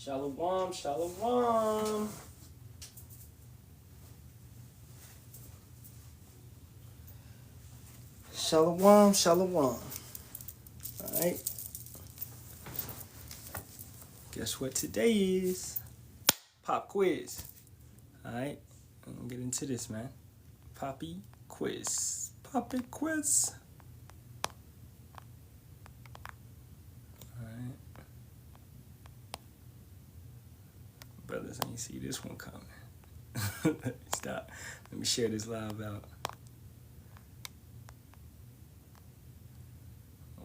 Shalawam, shalawam. Shalawam, shalawam. Alright. Guess what today is? Pop quiz. Alright. I'm gonna get into this, man. Poppy quiz. Poppy quiz. Alright. Brothers, ain't see this one coming. Stop. Let me share this live out.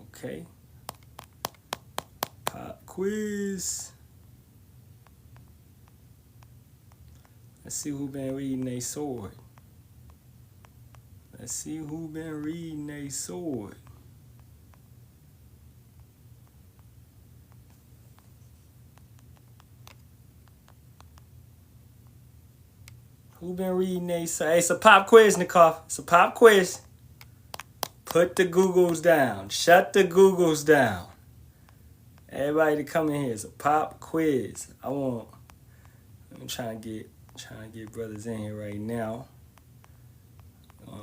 Okay. Pop quiz. Let's see who been reading a sword. Let's see who been reading a sword. Who been reading a sword? It's a pop quiz, Nikoff. It's a pop quiz. Put the Googles down. Shut the Googles down. Everybody to come in here. It's a pop quiz. I'm trying to get brothers in here right now.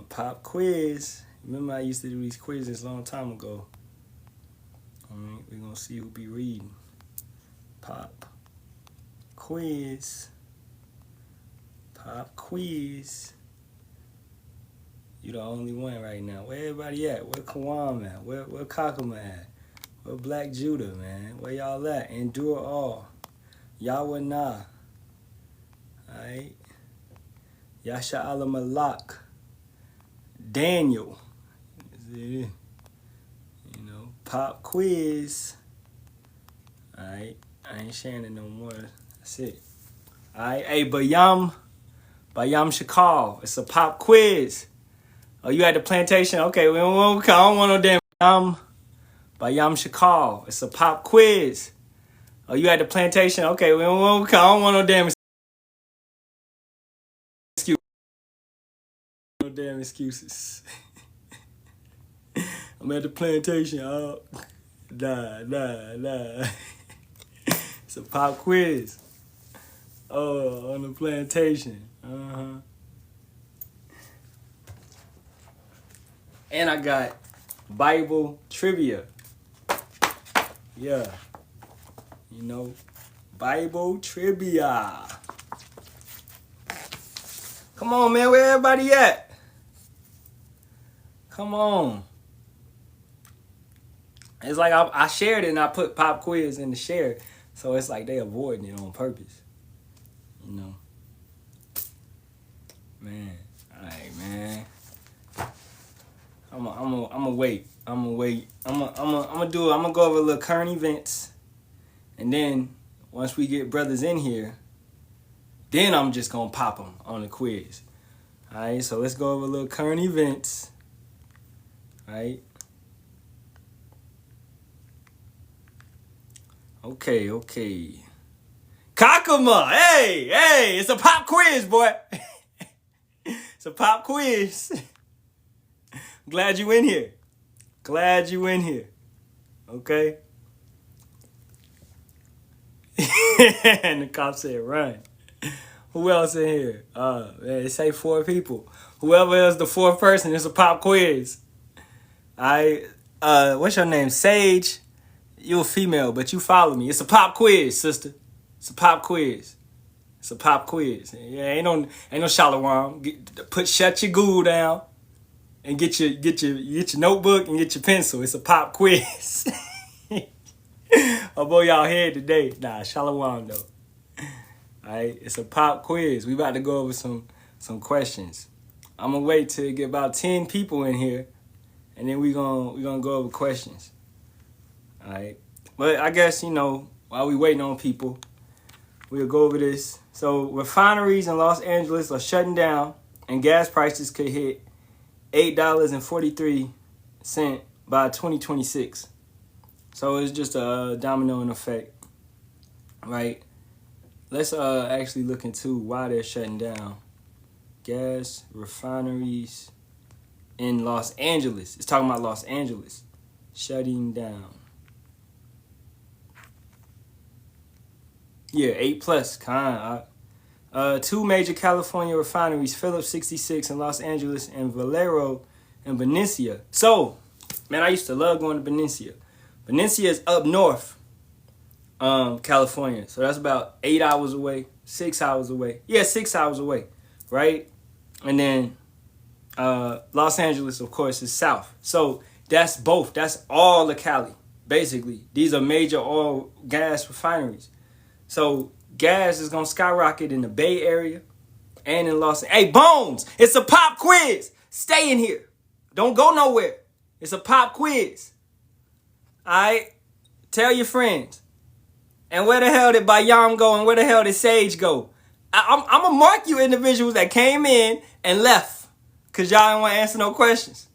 Pop quiz. Remember I used to do these quizzes a long time ago. Alright, we're gonna see who be reading. Pop quiz. Pop quiz. You the only one right now. Where everybody at? Where Kawam at? Where Kakuma at? Where Black Judah, man? Where y'all at? Endure all. Yahawah nah. Alright. Yasharahla Malak. Daniel. You know, pop quiz. Alright. I ain't sharing it no more. That's it. Alright. Hey, Bayam Shakal. It's a pop quiz. Oh, you at the plantation? Okay, we don't want no damn Bayam Shakal. It's a pop quiz. Oh, you at the plantation? Okay, we don't want no damn excuse. No damn excuses. I'm at the plantation. Oh, nah. It's a pop quiz. Oh, on the plantation. And I got Bible trivia. Yeah. You know, Bible trivia. Come on, man. Where everybody at? Come on. It's like I shared it and I put pop quiz in the share. So it's like they avoiding it on purpose. You know. Man. All right, man. I'm gonna wait. I'm gonna go over a little current events, and then once we get brothers in here, then I'm just gonna pop them on the quiz. All right, so let's go over a little current events. All right. Okay. Kakuma, hey, it's a pop quiz, boy. It's a pop quiz. Glad you in here. Okay? And the cop said, run. Who else in here? Man, they say 4 people. Whoever is the 4th person, it's a pop quiz. What's your name? Sage. You're a female, but you follow me. It's a pop quiz, sister. It's a pop quiz. Yeah, ain't no Shalawam. Shut your Google down. And get your notebook and get your pencil. It's a pop quiz. I'll blow y'all head today. Nah, Shalawam though. Alright, it's a pop quiz. We about to go over some questions. I'm gonna wait till get about 10 people in here, and then we gonna go over questions. Alright. But I guess, while we waiting on people, we'll go over this. So refineries in Los Angeles are shutting down and gas prices could hit $8.43 by 2026. So it's just a domino effect, right? Let's actually look into why they're shutting down gas refineries in Los Angeles. It's talking about Los Angeles shutting down. Yeah, 8+. Two major California refineries, Phillips 66 in Los Angeles and Valero in Benicia. So, man, I used to love going to Benicia. Benicia is up north, California. So that's about 8 hours away, 6 hours away. Yeah, 6 hours away, right? And then Los Angeles, of course, is south. So that's both. That's all of Cali, basically. These are major oil gas refineries. So gas is gonna skyrocket in the Bay Area and in Los Angeles. Hey, Bones, it's a pop quiz. Stay in here. Don't go nowhere. It's a pop quiz. All right? Tell your friends. And where the hell did Bayam go and where the hell did Sage go? I'm going to mark you individuals that came in and left because y'all don't want to answer no questions.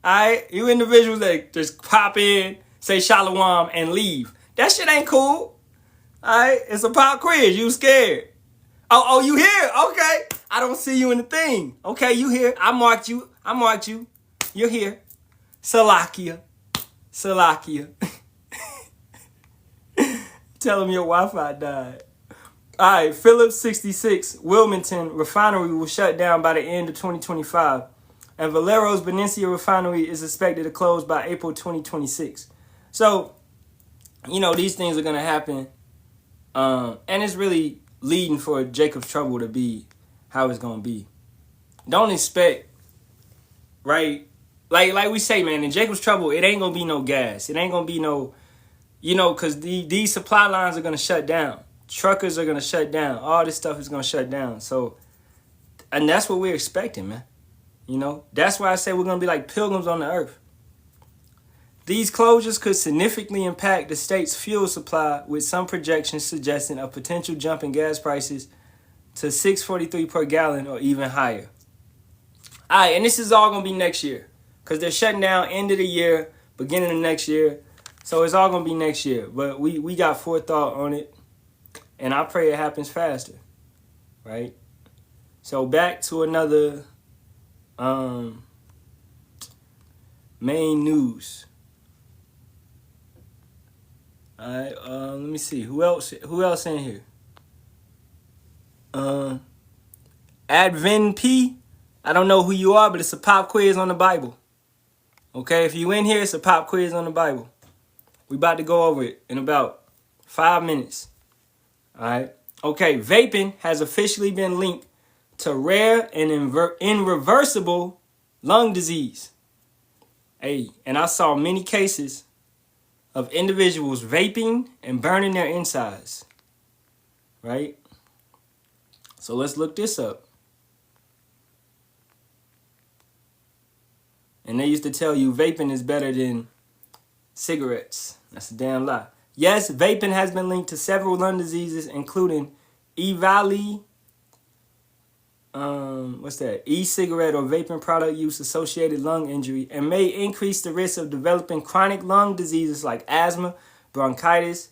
All right? You individuals that just pop in, say Shalawam, and leave. That shit ain't cool. All right? It's a pop quiz. You scared. Oh, you here? Okay. I don't see you in the thing. Okay, you here. I marked you. You're here. Salakia. Tell them your Wi-Fi died. All right, Phillips 66 Wilmington refinery will shut down by the end of 2025. And Valero's Benicia refinery is expected to close by April 2026. So, these things are going to happen. And it's really leading for Jacob's trouble to be how it's going to be. Don't expect, right? Like we say, man, in Jacob's trouble, it ain't going to be no gas. It ain't going to be no, because these supply lines are going to shut down. Truckers are going to shut down. All this stuff is going to shut down. So, and that's what we're expecting, man. That's why I say we're going to be like pilgrims on the earth. These closures could significantly impact the state's fuel supply, with some projections suggesting a potential jump in gas prices to $6.43 per gallon or even higher. All right, and this is all going to be next year because they're shutting down end of the year, beginning of next year. So it's all going to be next year. But we got forethought on it, and I pray it happens faster, right? So back to another main news. All right, let me see. Who else in here? Advin P. I don't know who you are, but it's a pop quiz on the Bible. Okay, if you in here, it's a pop quiz on the Bible. We about to go over it in about 5 minutes. All right. Okay, vaping has officially been linked to rare and irreversible lung disease. Hey, and I saw many cases of individuals vaping and burning their insides. Right? So let's look this up. And they used to tell you vaping is better than cigarettes. That's a damn lie. Yes, vaping has been linked to several lung diseases, including e-cigarette or vaping product use associated lung injury, and may increase the risk of developing chronic lung diseases like asthma, bronchitis,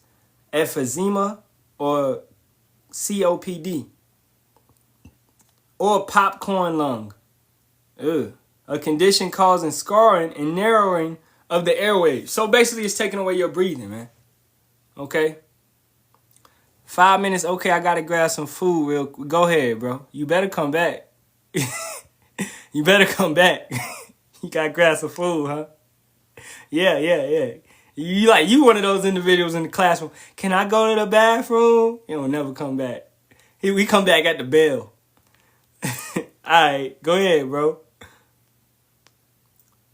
emphysema, or COPD, or popcorn lung. A condition causing scarring and narrowing of the airwaves. So basically it's taking away your breathing, man. Okay? 5 minutes. Okay, I gotta grab some food real quick. Go ahead, bro. You better come back. You better come back. You gotta grab some food, huh? Yeah. You one of those individuals in the classroom. Can I go to the bathroom? He'll never come back. We come back at the bell. Alright, go ahead, bro.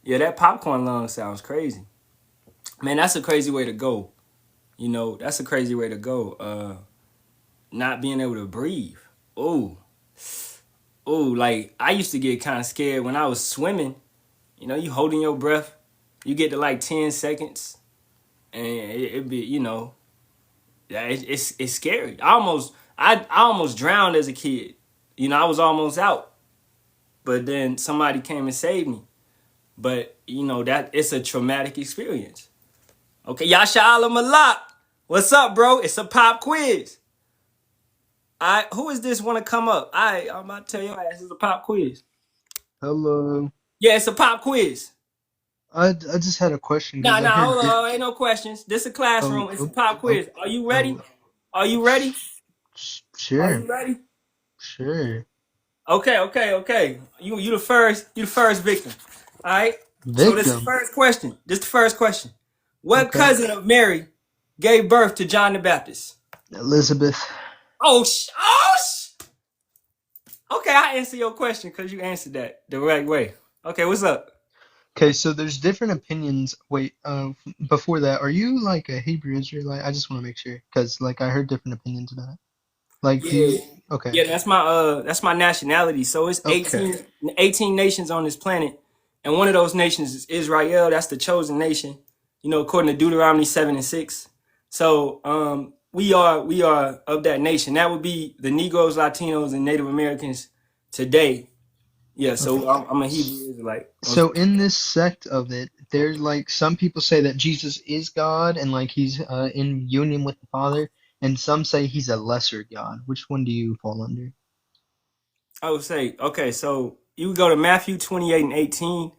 Yeah, that popcorn lung sounds crazy. Man, that's a crazy way to go. That's a crazy way to go. Not being able to breathe. Oh, like I used to get kind of scared when I was swimming. You holding your breath. You get to like 10 seconds. And it'd be, it's scary. I almost drowned as a kid. I was almost out. But then somebody came and saved me. But, that it's a traumatic experience. Okay, Yasharahla Malak. What's up, bro? It's a pop quiz. Who is this want to come up? I'm about to tell you, it's a pop quiz. Hello. Yeah, it's a pop quiz. I just had a question because Nah, I heard hold on. Ain't no questions. This is a classroom. It's a pop quiz. Are you ready? oh, Are you ready? Are Sure, you ready? sure. Okay. You the first. You the first victim. All right. So this is the Victim. first question. This is the first question. What Okay. cousin of Mary gave birth to John the Baptist? Elizabeth. Okay, I answer your question because you answered that the right way. Okay, what's up? Okay, so there's different opinions. Wait, before that, are you like a Hebrew Israelite? I just want to make sure, because like I heard different opinions about it. Like, do Yeah. you? Okay, Yeah, that's my nationality. So it's okay. 18 nations on this planet, and one of those nations is Israel. That's the chosen nation. According to Deuteronomy 7:6. So we are of that nation. That would be the Negroes, Latinos, and Native Americans today. Yeah, Okay. so I'm a Hebrew Israelite. So in this sect of it, there's like some people say that Jesus is God and like he's in union with the Father, and some say he's a lesser God. Which one do you fall under? I would say, okay, so you would go to Matthew 28:18.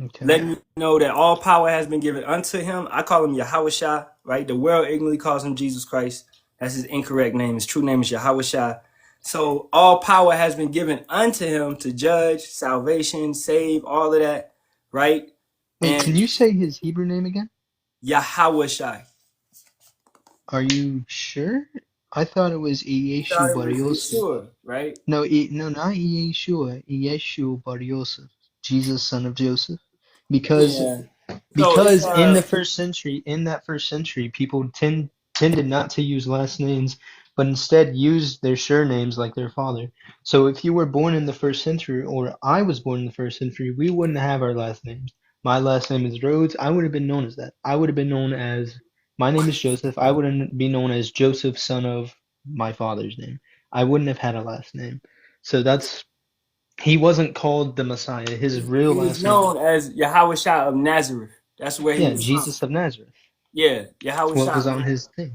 Okay. Letting you know that all power has been given unto him. I call him Yahawashi, right? The world ignorantly calls him Jesus Christ. That's his incorrect name. His true name is Yahawashi. So all power has been given unto him to judge, salvation, save, all of that, right? Wait, And can you say his Hebrew name again? Yahawashi. Are you sure? I thought it was You thought Iyeshu it Bar was Yosef. Yeshua, right? No, no, not Yeshua. Iyeshu Bar Yosef, Jesus, son of Joseph. Because Yeah. So it's because in the first century, in that first century, people tended not to use last names, but instead used their surnames like their father. So if you were born in the first century, or I was born in the first century, we wouldn't have our last names. My last name is Rhodes. I would have been known as that. I would have been known as my name is Joseph. I wouldn't be known as Joseph, son of my father's name. I wouldn't have had a last name. So that's he wasn't called the Messiah. His real he was last name, known as Yahawashi of Nazareth. That's where he yeah, was from. Jesus of Nazareth. Yeah, What was Yahawashi. on his thing?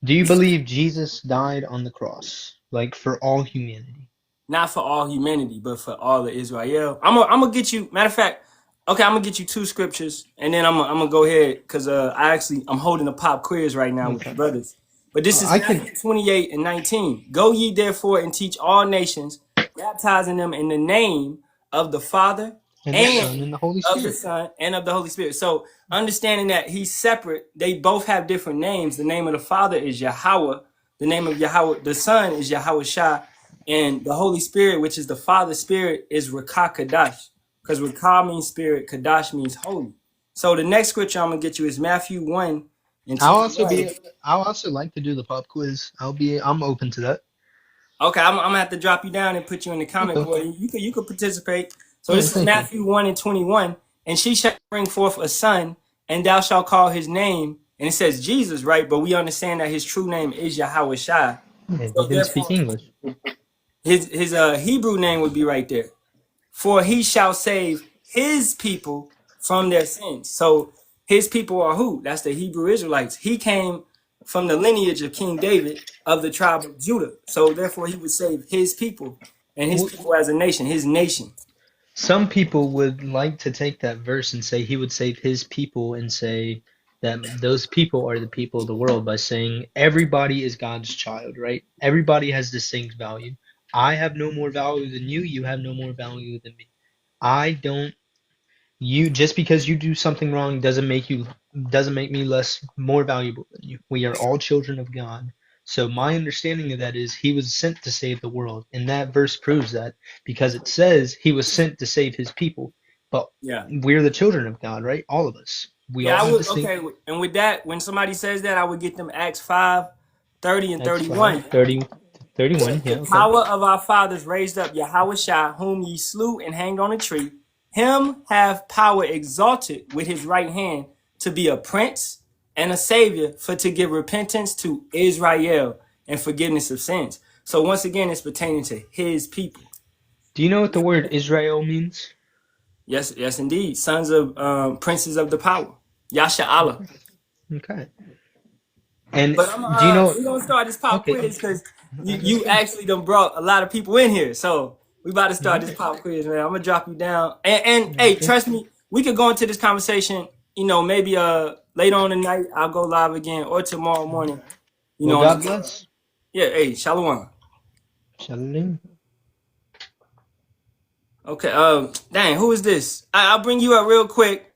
Do you believe Jesus died on the cross, like for all humanity? Not for all humanity, but for all of Israel. I'm gonna get you. Matter of fact, okay, I'm gonna get you two scriptures, and then I'm gonna go ahead because I'm holding a pop quiz right now with the Okay. brothers. But this is I can, Matthew 28:19. Go ye therefore and teach all nations, baptizing them in the name of the Father and the Son and and the Holy of the Spirit. Son and of the Holy Spirit. So understanding that he's separate, they both have different names. The name of the Father is Yahawah. The name of Yahweh, the Son is Yahawashi, and the Holy Spirit, which is the Father Spirit, is Rakah Kadash. Because Rakah means spirit, Kadash means holy. So the next scripture I'm gonna get you is Matthew 1 and I'll also 21. be, I'll also like to do the pop quiz. I'm open to that. Okay, I'm gonna have to drop you down and put you in the comment Okay. board. You could participate. So All right, this is thank you. Matthew 1 and 21. And she shall bring forth a son, and thou shalt call his name. And it says Jesus, right? But we understand that his true name is Yahweh Shai. Yeah, he So didn't speak therefore, English. his Hebrew name would be right there. For he shall save his people from their sins. So his people are who? That's the Hebrew Israelites. He came from the lineage of King David of the tribe of Judah. So therefore he would save his people and his people as a nation, his nation. Some people would like to take that verse and say he would save his people and say that those people are the people of the world by saying everybody is God's child, right? Everybody has distinct value. I have no more value than you, you have no more value than me. I don't you just because you do something wrong doesn't make me less more valuable than you. We are all children of God. So my understanding of that is he was sent to save the world, and that verse proves that because it says he was sent to save his people. But Yeah. we're the children of God, right? All of us. We all Yeah, I have would distinct okay. And with that, when somebody says that, I would get them Acts 5, 30 and Acts 5, 31. 30, 31. Yeah, The okay. power of our fathers raised up Yahawashi, whom ye slew and hanged on a tree. Him have power exalted with his right hand to be a prince and a savior for to give repentance to Israel and forgiveness of sins. So once again, it's pertaining to his people. Do you know what the word Israel means? Yes, yes, indeed. Sons of princes of the power. Yasharahla. Okay. And But do you know? we're gonna start this pop Okay, quiz because you understood. actually done brought a lot of people in here. So we about to All start this right. pop quiz, man. I'm gonna drop you down. And hey, Okay. trust me, we could go into this conversation, maybe later on tonight I'll go live again or tomorrow morning. You Well, know, God bless. yeah, hey, Shalawam. Shalom. Okay, dang, who is this? I'll bring you up real quick,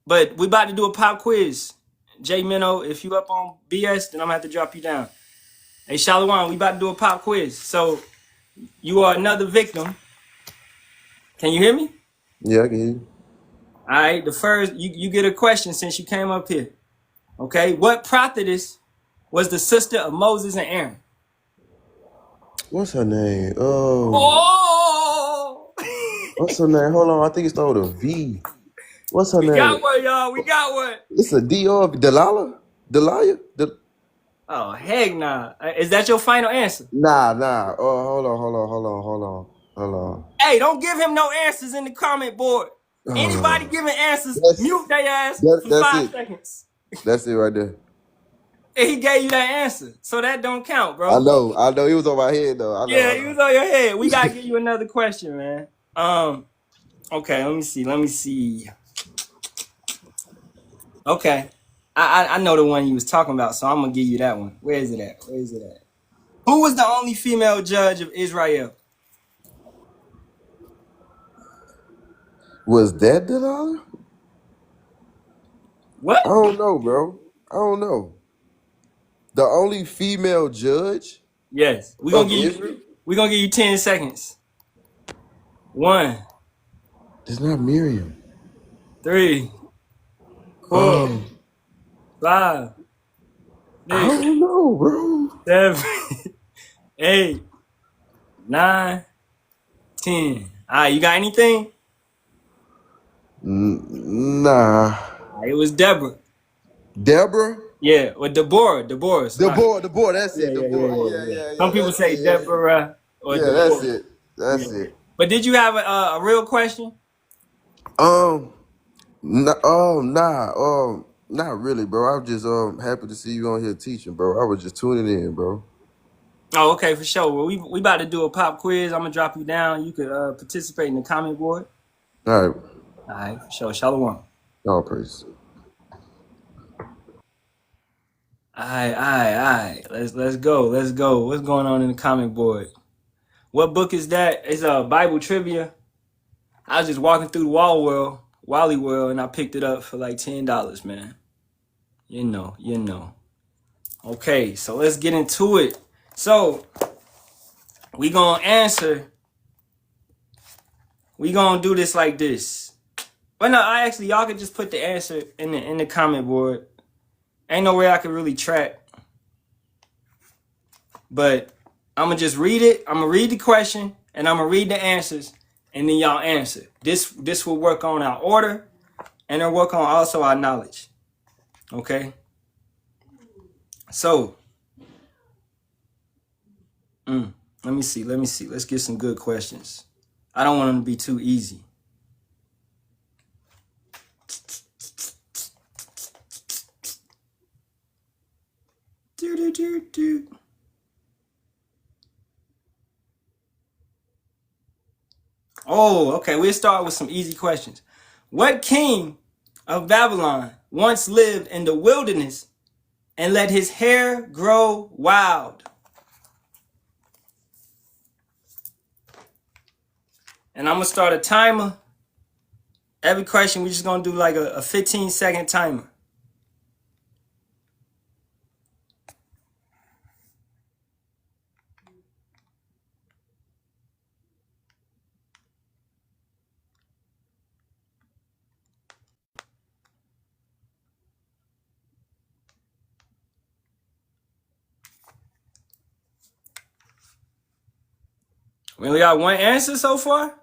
but we about to do a pop quiz. J Minnow, if you up on BS, then I'm gonna have to drop you down. Hey, Shalawam, we about to do a pop quiz. So you are another victim. Can you hear me? Yeah, I can hear you. All right, the first, you get a question since you came up here. Okay, what prophetess was the sister of Moses and Aaron? What's her name? Oh! What's her name? Hold on, I think it started with a V. What's her We got name? one, y'all. We got one. It's a D or Delilah? Delilah? Oh, heck nah. Is that your final answer? Nah. Oh, hold on. Hey, don't give him no answers in the comment board. Anybody Oh, giving answers, that's mute their ass for that's 5 it. seconds. That's it right there. And he gave you that answer. So that don't count, I bro. know. He was on my head though. I Yeah, he know. was on your head. We gotta give you another question, man. Okay, let me see. Okay. I know the one you was talking about, so I'm gonna give you that one. Where is it at? Who was the only female judge of Israel? Was that Delilah? What? I don't know, bro. I don't know. The only female judge Yes. of Israel? We're gonna give you 10 seconds. 1, It's not Miriam. 3, 4, Um, 5, I 6, don't know, bro. 7, 8, 9, 10. Alright, you got anything? Nah. It was Deborah. Deborah? Yeah, or Deborah. Sorry. The boy, that's Yeah, it. The yeah, yeah, boy. yeah, Yeah, yeah. yeah, Some yeah. people That's say it. Deborah or Yeah, that's Deborah. it. Yeah. That's it. But did you have a real question? Um, not really, bro. I'm just happy to see you on here teaching, bro. I was just tuning in, bro. Oh, okay, for sure. Well, we about to do a pop quiz. I'm gonna drop you down. You could participate in the comment board. All right, All right, for sure. Shalawam. all praise. All right. Let's go. What's going on in the comment board? What book is that? It's a Bible trivia. I was just walking through the Wally World, and I picked it up for like $10, man. You know. Okay, so let's get into it. So we gonna answer. We gonna do this like this. But no, y'all can just put the answer in the comment board. Ain't no way I can really track. But I'm gonna just read it. I'm gonna read the question and I'm gonna read the answers, and then y'all answer. This will work on our order, and it'll work on also our knowledge. Okay. So, let me see. Let's get some good questions. I don't want them to be too easy. Do. Oh, okay. We'll start with some easy questions. What king of Babylon once lived in the wilderness and let his hair grow wild? And I'm going to start a timer. Every question, we're just going to do like a 15-second timer. We only got one answer so far.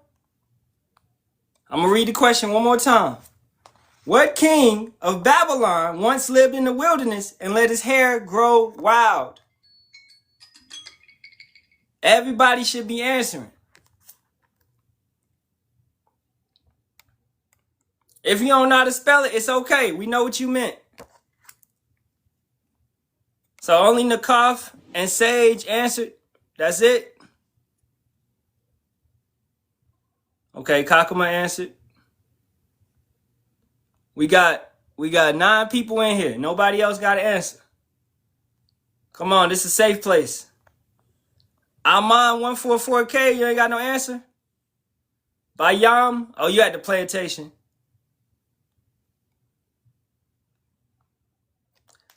I'm going to read the question one more time. What king of Babylon once lived in the wilderness and let his hair grow wild? Everybody should be answering. If you don't know how to spell it, it's okay. We know what you meant. So only Nakaf and Sage answered. That's it. Okay, Kakuma answered. We got 9 people in here. Nobody else got an answer. Come on, this is a safe place. Alman 144K, you ain't got no answer? Bayam? Oh, you at the plantation.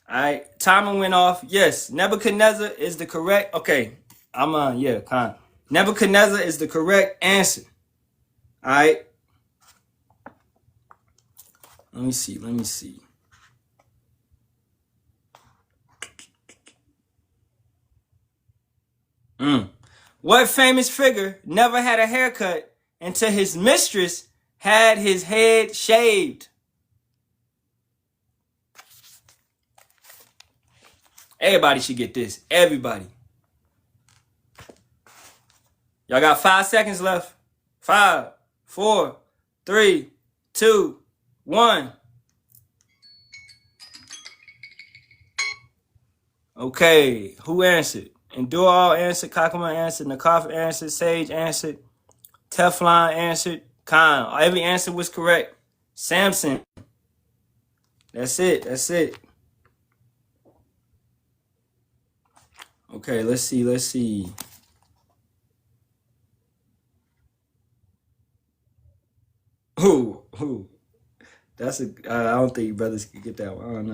All right, timer went off. Yes, Nebuchadnezzar is the correct. Okay, Alman, yeah, kind. Nebuchadnezzar is the correct answer. All right. Let me see. What famous figure never had a haircut until his mistress had his head shaved? Everybody should get this. Everybody. Y'all got 5 seconds left. 5, 4, 3, 2, 1. Okay, who answered? Endure answered. Kakuma answered. Nakaf answered. Sage answered. Teflon answered. Khan. Every answer was correct. Samson. That's it. Okay, let's see. Who? That's a. I don't think brothers could get that one. I don't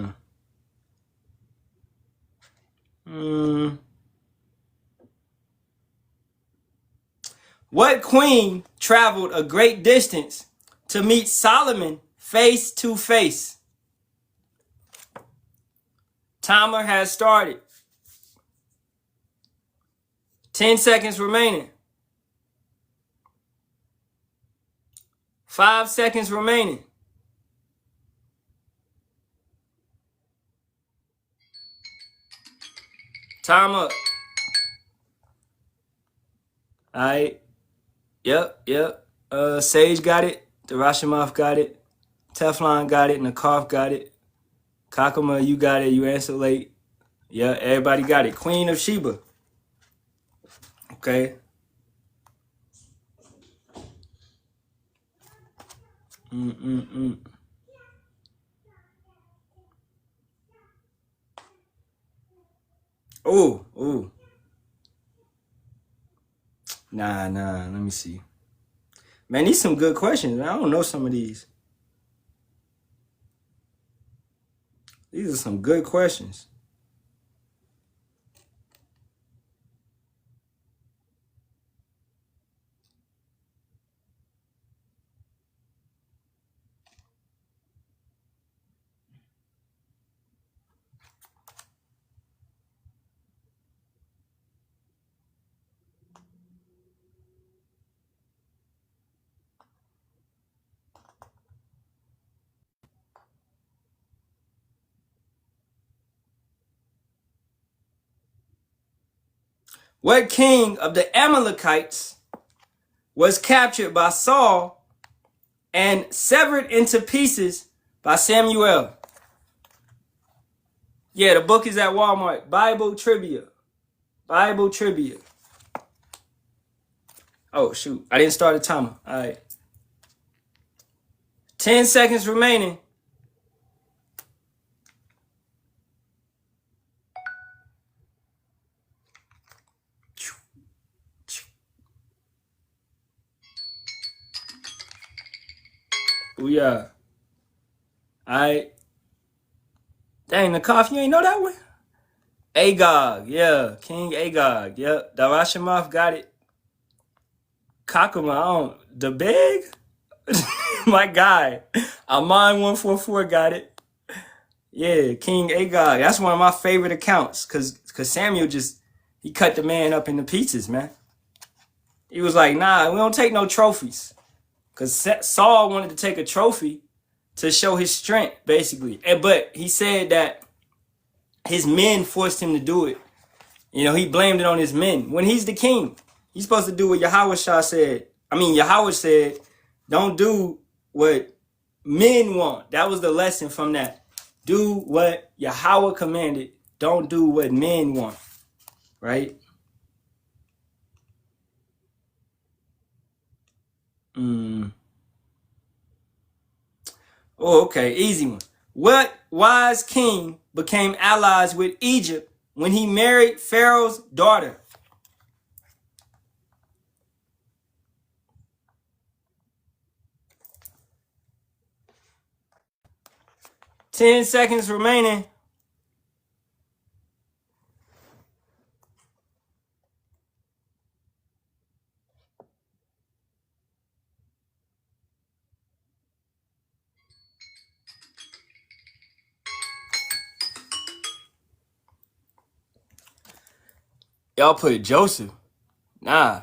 know. What queen traveled a great distance to meet Solomon face to face? Timer has started. 10 seconds remaining. 5 seconds remaining. Time up. All right. Yep. Sage got it. Darashimoff got it. Teflon got it. Nakaf got it. Kakuma, you got it. You answered late. Yeah, everybody got it. Queen of Sheba. Okay. Ooh. Nah. Let me see. Man, these some good questions. I don't know some of these. These are some good questions. What king of the Amalekites was captured by Saul and severed into pieces by Samuel? Yeah, the book is at Walmart. Bible trivia. Oh, shoot. I didn't start a timer. All right. 10 seconds remaining. Oh, yeah. All right. Dang, the coffee, you ain't know that one? Agag, yeah. King Agag, yep. Darashimoff got it. Kakuma, the big? My guy. Amon 144 got it. Yeah, King Agag. That's one of my favorite accounts because Samuel he cut the man up into pieces, man. He was like, nah, we don't take no trophies. Because Saul wanted to take a trophy to show his strength, basically. But he said that his men forced him to do it. You know, he blamed it on his men. When he's the king, he's supposed to do what Yahawah said. Yahawah said, don't do what men want. That was the lesson from that. Do what Yahawah commanded. Don't do what men want. Right? Oh, okay. Easy one. What wise king became allies with Egypt when he married Pharaoh's daughter? Ten seconds remaining. Y'all put Joseph. Nah,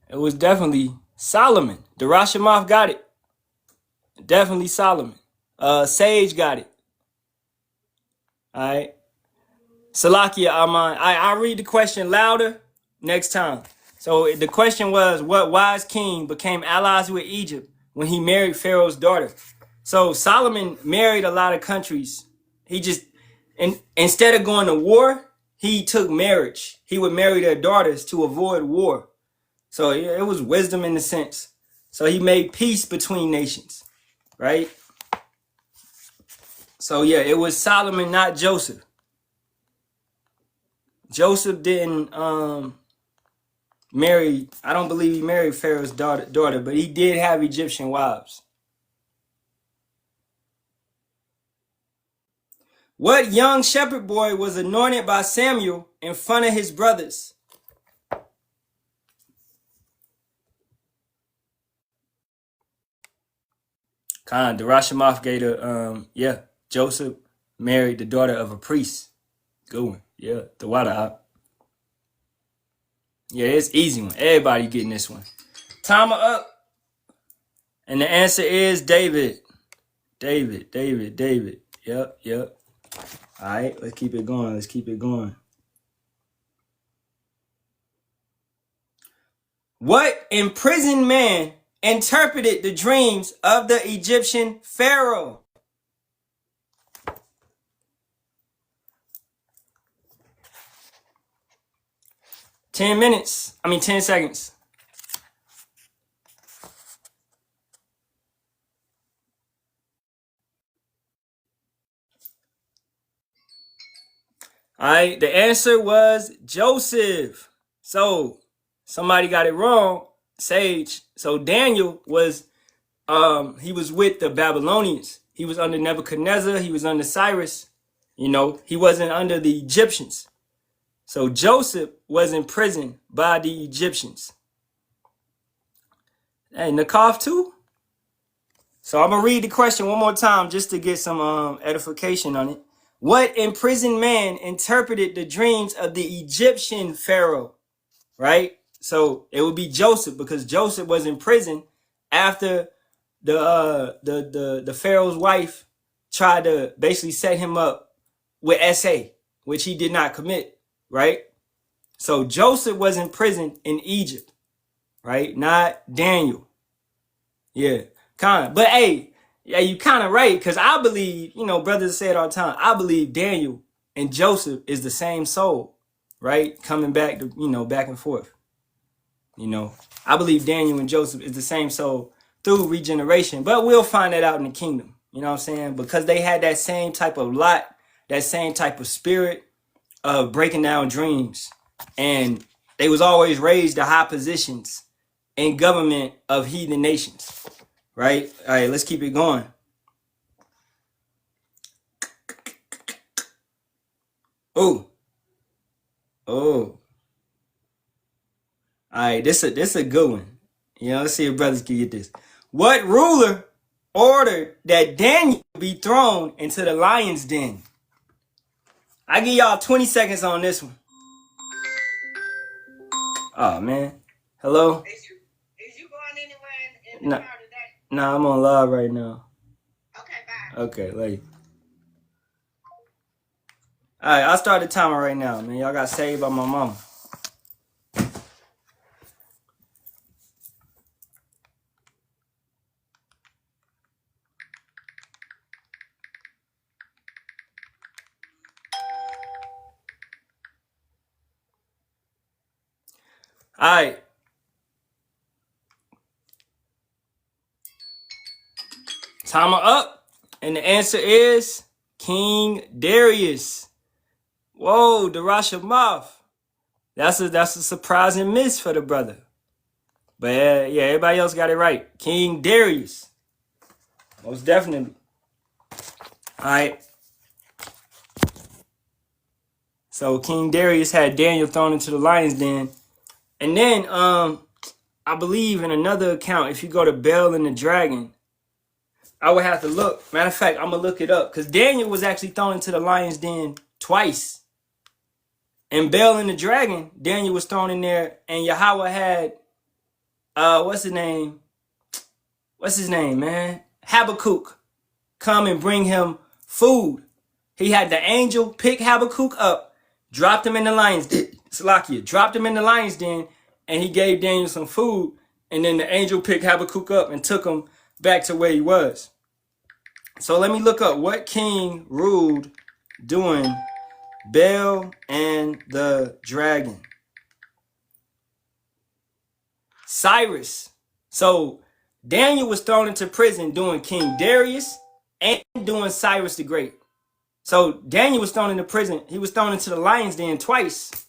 it was definitely Solomon. Darashamoff got it. Definitely Solomon. Sage got it. All right. Salakia Aman. I'll read the question louder next time. So the question was, what wise king became allies with Egypt when he married Pharaoh's daughter? So Solomon married a lot of countries. He just, instead of going to war, he took marriage. He would marry their daughters to avoid war. So it was wisdom in the sense. So he made peace between nations, right? So yeah, it was Solomon, not Joseph. Joseph didn't marry, I don't believe he married Pharaoh's daughter, but he did have Egyptian wives. What young shepherd boy was anointed by Samuel in front of his brothers? Khan, Darashamoff gave a, Joseph married the daughter of a priest. Good one. Yeah, the water out. Yeah, it's easy one. Everybody getting this one. Timer up. And the answer is David. David. Yep. All right, let's keep it going. What imprisoned man interpreted the dreams of the Egyptian pharaoh? Ten seconds. All right, the answer was Joseph. So somebody got it wrong, Sage. So Daniel was, he was with the Babylonians. He was under Nebuchadnezzar. He was under Cyrus. He wasn't under the Egyptians. So Joseph was imprisoned by the Egyptians. Hey, Nakaf too? So I'm going to read the question one more time just to get some edification on it. What imprisoned man interpreted the dreams of the Egyptian pharaoh? Right? So it would be Joseph, because Joseph was in prison after the pharaoh's wife tried to basically set him up with SA, which he did not commit, right? So Joseph was in prison in Egypt, right? Not Daniel. Yeah, kind of. But hey, yeah, you kind of right, because I believe, brothers say it all the time, I believe Daniel and Joseph is the same soul, right? Coming back to, back and forth. I believe Daniel and Joseph is the same soul through regeneration, but we'll find that out in the kingdom. You know what I'm saying? Because they had that same type of lot, that same type of spirit of breaking down dreams. And they was always raised to high positions in government of heathen nations. Right? All right, let's keep it going. Oh. All right, this a good one. Let's see if brothers can get this. What ruler ordered that Daniel be thrown into the lion's den? I give y'all 20 seconds on this one. Oh, man. Hello? Is you going anywhere in the car today? Nah, I'm on live right now. Okay, bye. Okay, later. All right, I'll start the timer right now, man. Y'all got saved by my mama. All right. Timer up. And the answer is King Darius. Whoa, Darasha. That's a surprising miss for the brother. But yeah, everybody else got it right. King Darius. Most definitely. All right. So King Darius had Daniel thrown into the lion's den. And then I believe in another account, if you go to Bel and the Dragon, I would have to look. Matter of fact, I'm going to look it up. Because Daniel was actually thrown into the lion's den twice. In Bel and the Dragon, Daniel was thrown in there, and Yahawah had, what's his name? What's his name, man? Habakkuk come and bring him food. He had the angel pick Habakkuk up, dropped him in the lion's den. Salakia, dropped him in the lion's den, and he gave Daniel some food, and then the angel picked Habakkuk up and took him back to where he was. So let me look up what king ruled during Bel and the Dragon. Cyrus. So Daniel was thrown into prison during King Darius and during Cyrus the Great. So Daniel was thrown into prison. He was thrown into the lion's den twice.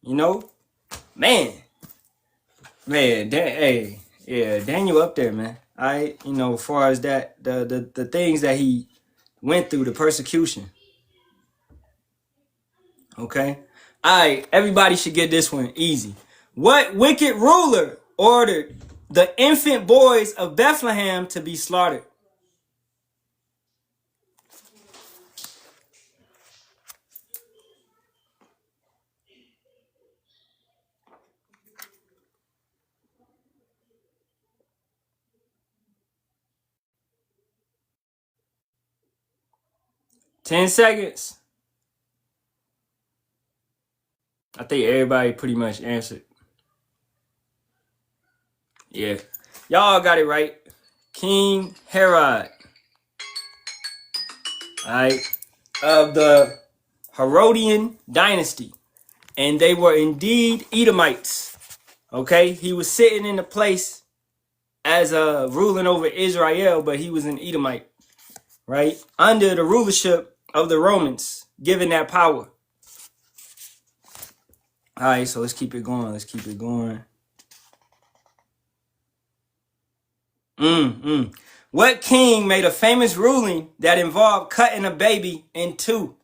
You know? Man, hey, yeah, Daniel up there, man. As far as that, the things that he went through, the persecution. Okay? All right, everybody should get this one easy. What wicked ruler ordered the infant boys of Bethlehem to be slaughtered? Ten seconds. I think everybody pretty much answered. Yeah. Y'all got it right. King Herod. Alright. Of the Herodian dynasty. And they were indeed Edomites. Okay? He was sitting in the place as ruling over Israel, but he was an Edomite. Right? Under the rulership of the Romans, given that power. All right, so let's keep it going. What king made a famous ruling that involved cutting a baby in two?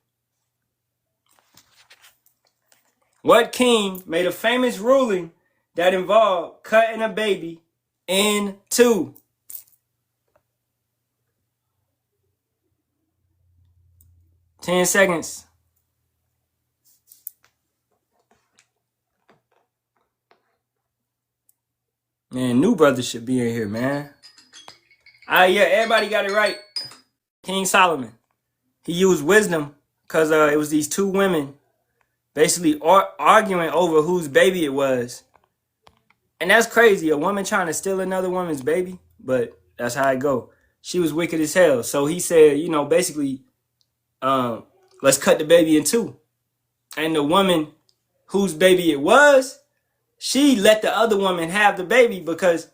What king made a famous ruling that involved cutting a baby in two? Ten seconds. Man, new brothers should be in here, man. Yeah, everybody got it right. King Solomon. He used wisdom because it was these two women basically arguing over whose baby it was. And that's crazy. A woman trying to steal another woman's baby. But that's how it go. She was wicked as hell. So he said, basically, let's cut the baby in two. And the woman whose baby it was, she let the other woman have the baby because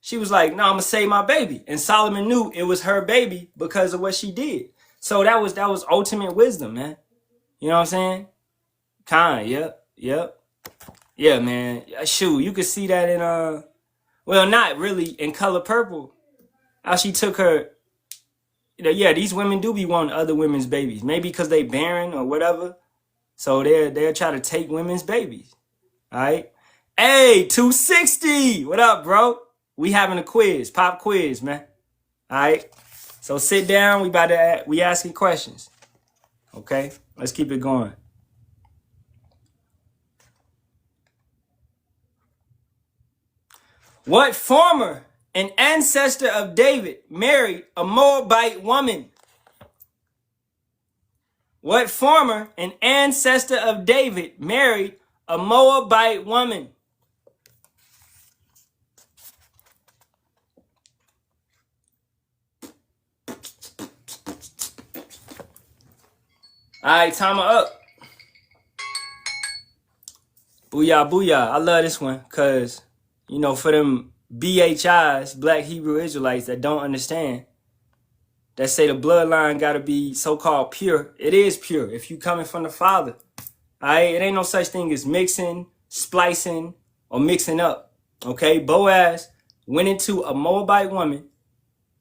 she was like, no, I'm going to save my baby. And Solomon knew it was her baby because of what she did. So that was ultimate wisdom, man. You know what I'm saying? Yep. Yeah, man. Shoot, you could see that in, not really, in Color Purple. How she took her, these women do be wanting other women's babies. Maybe because they barren or whatever. So they'll try to take women's babies. All right? Hey, 260. What up, bro? We having a quiz, pop quiz, man. All right. So sit down. We asking questions. Okay. Let's keep it going. What farmer, an ancestor of David, married a Moabite woman? What farmer, an ancestor of David, married a Moabite woman? All right, timer up. Booyah, booyah. I love this one because, for them BHIs, Black Hebrew Israelites that don't understand, that say the bloodline got to be so-called pure. It is pure if you coming from the Father. All right, it ain't no such thing as mixing, splicing, or mixing up. Okay, Boaz went into a Moabite woman,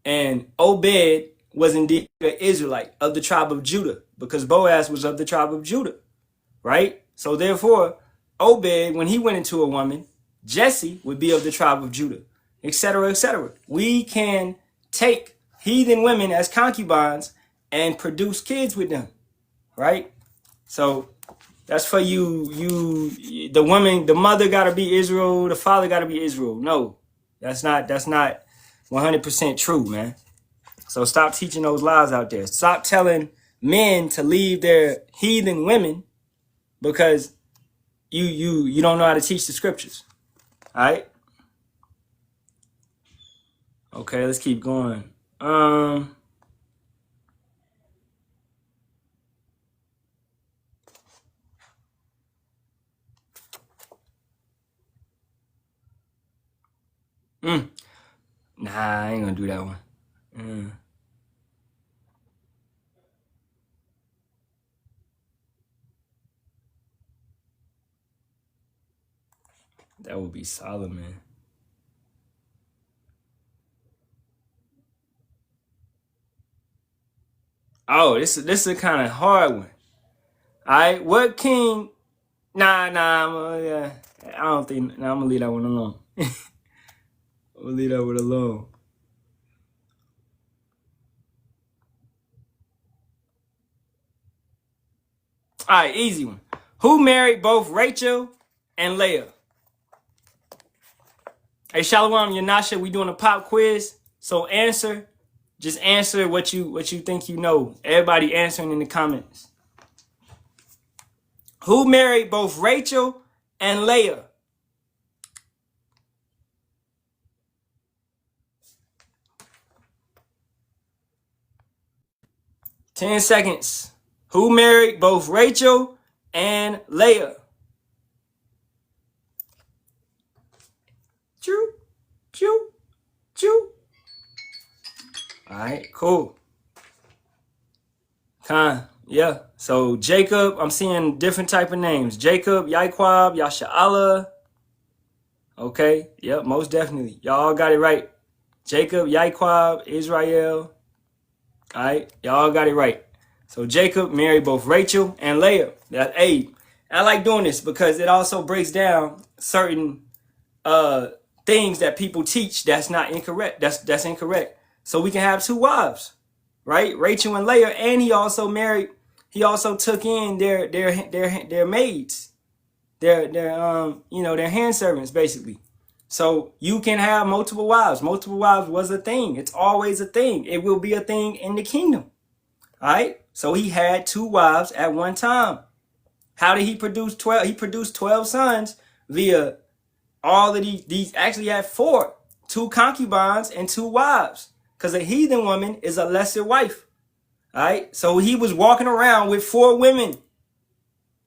and Obed was indeed an Israelite of the tribe of Judah, because Boaz was of the tribe of Judah, right? So therefore, Obed, when he went into a woman, Jesse would be of the tribe of Judah, etc., etc. We can take heathen women as concubines and produce kids with them, right? So that's for you. The woman, the mother got to be Israel. The father got to be Israel. No, that's not 100% true, man. So stop teaching those lies out there. Stop telling men to leave their heathen women because you don't know how to teach the scriptures. All right. Okay, let's keep going. Nah, I ain't gonna do that one. That would be Solomon. Oh, this is a kind of hard one. All right, what king? Nah, I don't think. Nah, I'm gonna leave that one alone. I'm gonna leave that one alone. All right, easy one. Who married both Rachel and Leah? Hey, Shalawam, Yanasha, we doing a pop quiz. So just answer what you think you know. Everybody answering in the comments. Who married both Rachel and Leah? Ten seconds. Who married both Rachel and Leah? Choo, choo, choo. All right, cool. Yeah. So Jacob, I'm seeing different type of names. Jacob, Yahawah, Yasharahla. Okay. Yep, most definitely. Y'all all got it right. Jacob, Yahawah, Israel. All right. Y'all got it right. So Jacob married both Rachel and Leah. I like doing this because it also breaks down certain things that people teach that's not incorrect. That's incorrect. So we can have two wives, right? Rachel and Leah, and he also took in their maids, their hand servants, basically. So you can have multiple wives. Multiple wives was a thing. It's always a thing. It will be a thing in the kingdom. All right. So he had two wives at one time. How did he produce 12? He produced 12 sons via all of these actually had 4, 2 concubines and 2 wives, because a heathen woman is a lesser wife. All right. So he was walking around with 4 women.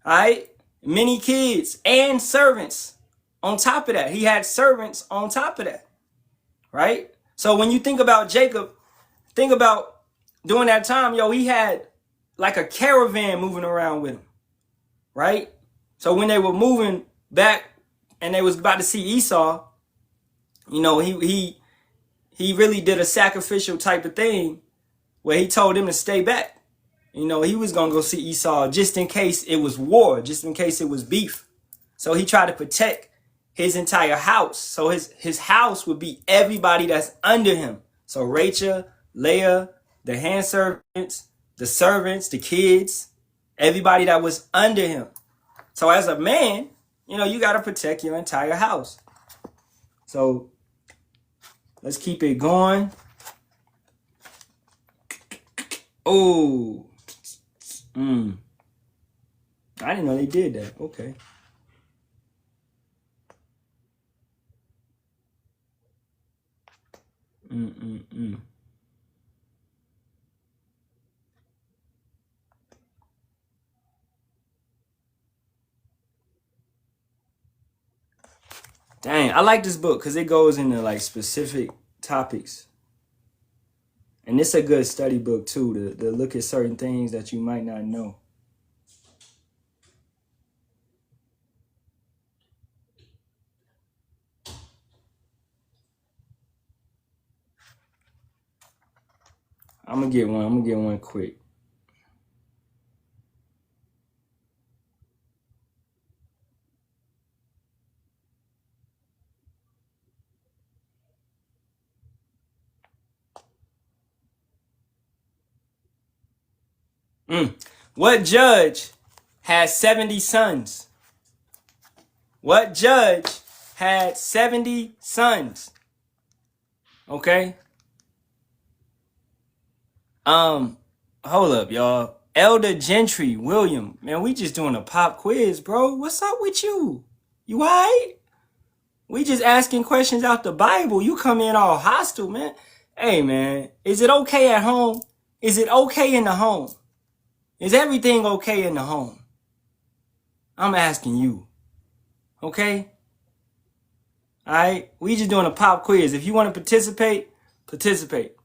All right. Many kids and servants. On top of that, he had servants on top of that. Right. So when you think about Jacob, think about during that time, he had like a caravan moving around with him. Right. So when they were moving back and they was about to see Esau, he really did a sacrificial type of thing where he told him to stay back. He was going to go see Esau just in case it was war, just in case it was beef. So he tried to protect his entire house. So his house would be everybody that's under him. So Rachel, Leah, the hand servants, the servants, the kids, everybody that was under him. So as a man, you got to protect your entire house. So let's keep it going. Oh, I didn't know they did that. Okay. Dang, I like this book because it goes into like specific topics. And it's a good study book too, to look at certain things that you might not know. I'm gonna get one quick. What judge had 70 sons? What judge had 70 sons? Okay. Hold up, y'all. Elder Gentry William. Man, we just doing a pop quiz, bro. What's up with you? You alright? We just asking questions out the Bible. You come in all hostile, man. Hey, man. Is it okay at home? Is it okay in the home? Is everything okay in the home? I'm asking you. Okay? Alright? We just doing a pop quiz. If you want to participate, participate.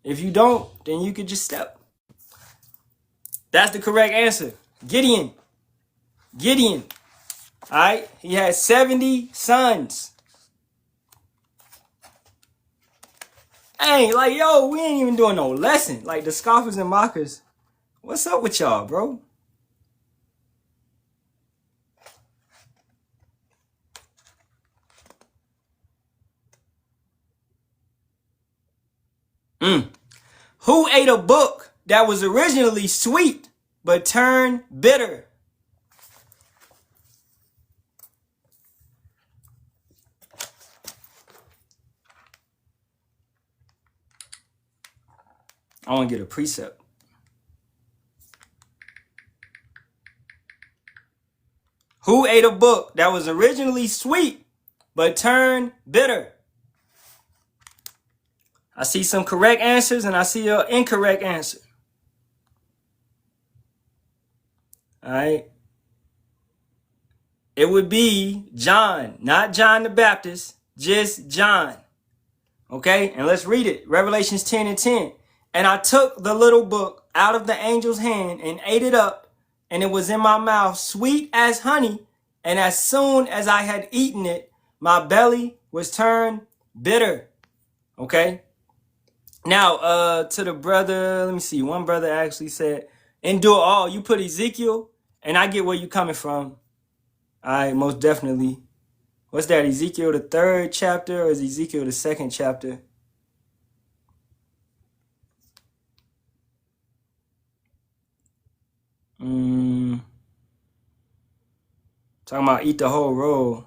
If you don't, then you could just step. That's the correct answer. Gideon. Gideon. Alright? He had 70 sons. Hey, like, yo, we ain't even doing no lesson. Like, the scoffers and mockers. What's up with y'all, bro? Who ate a book that was originally sweet but turned bitter? I want to get a precept. Who ate a book that was originally sweet but turned bitter? I see some correct answers and I see an incorrect answer. All right. It would be John, not John the Baptist, just John. Okay, and let's read it. Revelations 10 and 10. And I took the little book out of the angel's hand and ate it up, and it was in my mouth sweet as honey. And as soon as I had eaten it, my belly was turned bitter. Okay. Now, to the brother, let me see. One brother actually said, endure all. You put Ezekiel, and I get where you coming from. All right, most definitely. What's that, Ezekiel the 3rd chapter or is Ezekiel the 2nd chapter? Talking about eat the whole roll.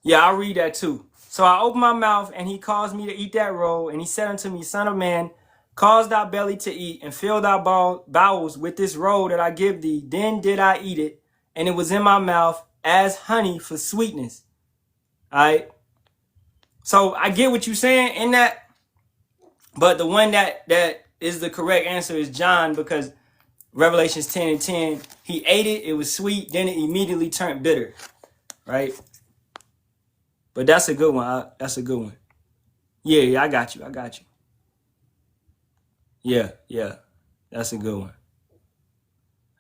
Yeah, I'll read that too. So I opened my mouth, and he caused me to eat that roll. And he said unto me, Son of man, cause thy belly to eat, and fill thy bowels with this roll that I give thee. Then did I eat it, and it was in my mouth as honey for sweetness. All right. So I get what you're saying in that, but the one that is the correct answer is John, because Revelations 10 and 10, he ate it, it was sweet, then it immediately turned bitter. Right? But that's a good one. That's a good one. Yeah, I got you. Yeah. That's a good one.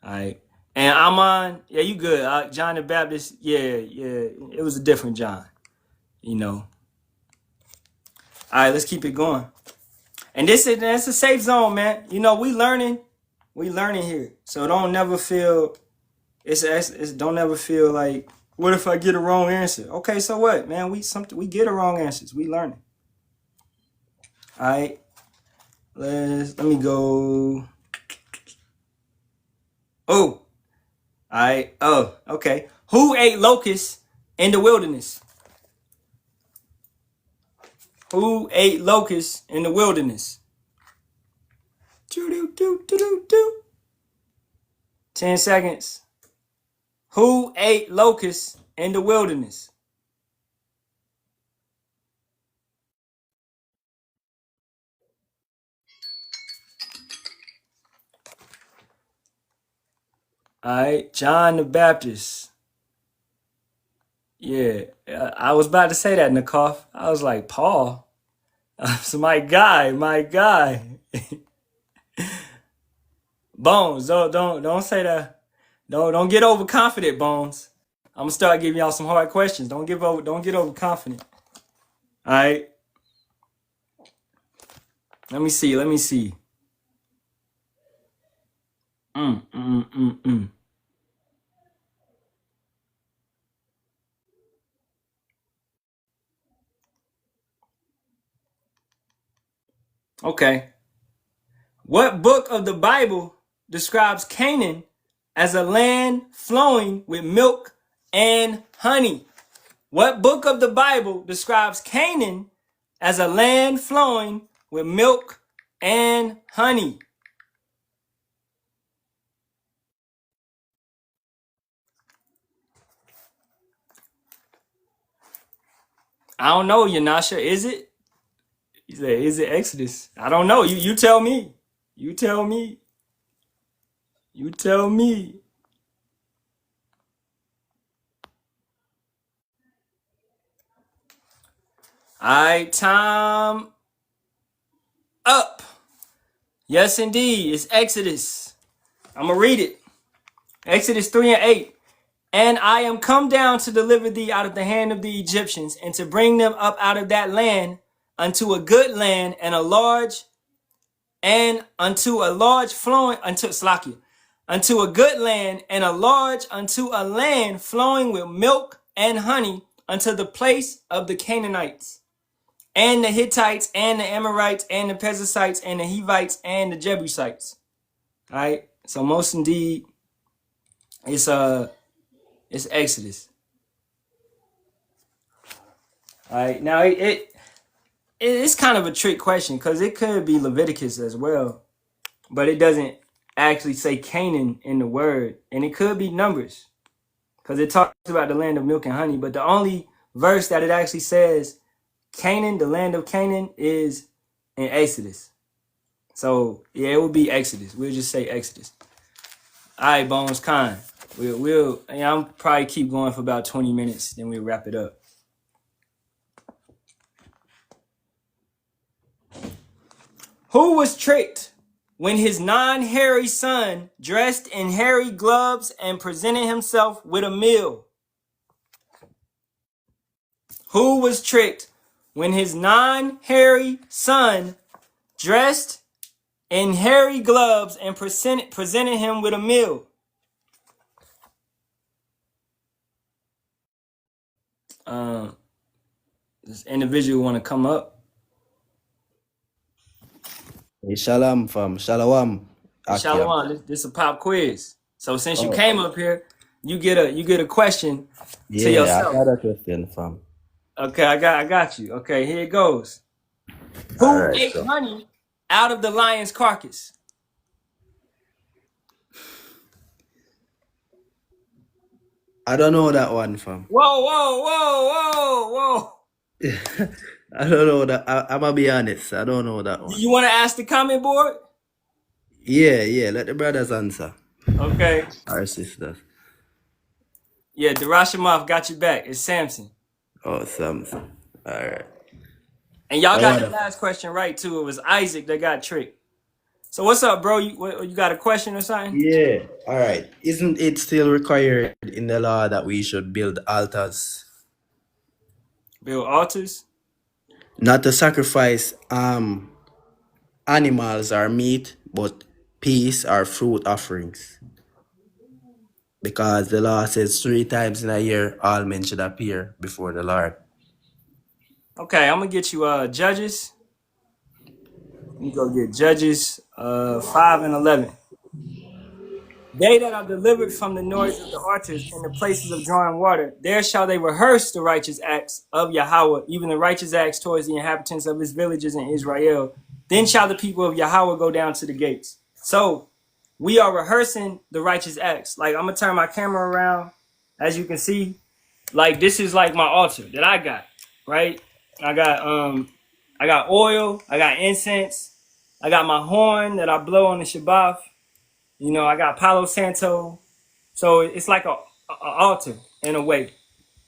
All right. And Amon, yeah, you good. John the Baptist, yeah. It was a different John, you know. All right, let's keep it going. And that's a safe zone, man. You know, we learning here. So don't never feel, don't never feel like, what if I get a wrong answer? Okay, so what, man? We get a wrong answers. We learning. All right. Let me go. Oh. All right. Oh, okay. Who ate locusts in the wilderness? Who ate locusts in the wilderness? 10 seconds. Who ate locusts in the wilderness? All right, John the Baptist. Yeah, I was about to say that, Nakoff. I was like, Paul. So my guy. Bones, don't say that. Don't get overconfident, Bones. I'm gonna start giving y'all some hard questions. Don't get overconfident. All right. Let me see. Mm, mm, mm, mm. Okay. What book of the Bible describes Canaan as a land flowing with milk and honey? What book of the Bible describes Canaan as a land flowing with milk and honey? I don't know, Yanasha. Is it? He said, is it Exodus? I don't know. You tell me. You tell me. You tell me. All right, time up. Yes, indeed. It's Exodus. I'm going to read it. Exodus 3 and 8. And I am come down to deliver thee out of the hand of the Egyptians, and to bring them up out of that land unto a good land and a large, and unto a large flowing, unto a good land and a large, unto a land flowing with milk and honey, unto the place of the Canaanites, and the Hittites, and the Amorites, and the Perizzites, and the Hivites, and the Jebusites. All right. So most indeed, it's Exodus. All right. Now it's kind of a trick question because it could be Leviticus as well, but it doesn't actually say Canaan in the word, and it could be Numbers because it talks about the land of milk and honey. But the only verse that it actually says Canaan, the land of Canaan, is in Exodus. So yeah, it will be Exodus. We'll just say Exodus. All right, Bones Khan. I'll probably keep going for about 20 minutes, then we'll wrap it up. Who was tricked when his non-hairy son dressed in hairy gloves and presented himself with a meal? Who was tricked when his non-hairy son dressed in hairy gloves and presented him with a meal? This individual want to come up? Hey, Shalom fam, Shalawam. Ahtham. Shalawam, this is a pop quiz. So since you came up here, you get a question to Yeah, yourself. I got a question fam. Okay, I got you. Okay, here it goes. Who Alright, ate so honey out of the lion's carcass? I don't know that one fam. Whoa. I don't know that. I'm gonna be honest, I don't know that Do one. you want to ask the comment board? Yeah, let the brothers answer. Okay. Our sisters. Yeah, Darashimov got you back. It's Samson. Oh, Samson. Alright. And y'all got the Alright. last question right, too. It was Isaac that got tricked. So what's up, bro? You got a question or something? Yeah, alright. Isn't it still required in the law that we should build altars? Build altars? Not to sacrifice animals or meat, but peace or fruit offerings. Because the law says 3 times in a year all men should appear before the Lord. Okay, I'm going to get you Judges. Let me go get Judges 5 and 11. They that are delivered from the noise of the altars in the places of drawing water, there shall they rehearse the righteous acts of Yahawah, even the righteous acts towards the inhabitants of his villages in Israel. Then shall the people of Yahawah go down to the gates. So we are rehearsing the righteous acts. Like, I'm going to turn my camera around. As you can see, like, this is like my altar that I got, right? I got oil, I got incense, I got my horn that I blow on the Shabbat. You know, I got Palo Santo. So it's like a altar in a way,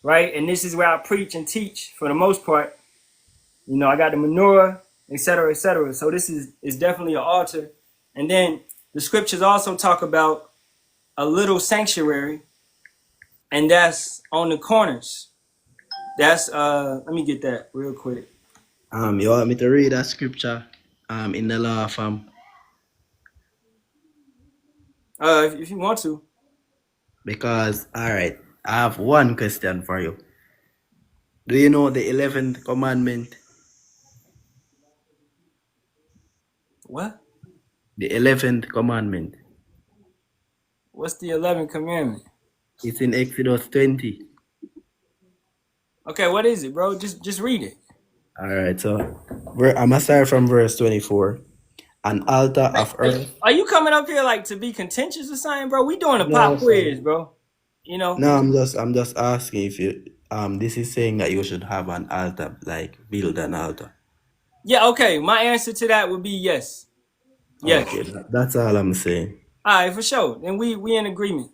right? And this is where I preach and teach for the most part. You know, I got the menorah, etc., etc. So this is definitely an altar. And then the scriptures also talk about a little sanctuary, and that's on the corners. That's let me get that real quick. You want me to read that scripture in the law, fam? If you want to. Because, all right, I have one question for you. Do you know the 11th commandment? What? The 11th commandment. What's the 11th commandment? It's in Exodus 20. Okay, what is it, bro? Just read it. All right, so I'm going to start from verse 24. An altar Man, of earth. are you coming up here like to be contentious or something, bro? We doing a No, pop quiz, fam. bro. You know? No, I'm just asking if you this is saying that you should have an altar, like build an altar. Yeah, okay. My answer to that would be yes. Yes. Okay, that's all I'm saying. All right, for sure. Then we in agreement.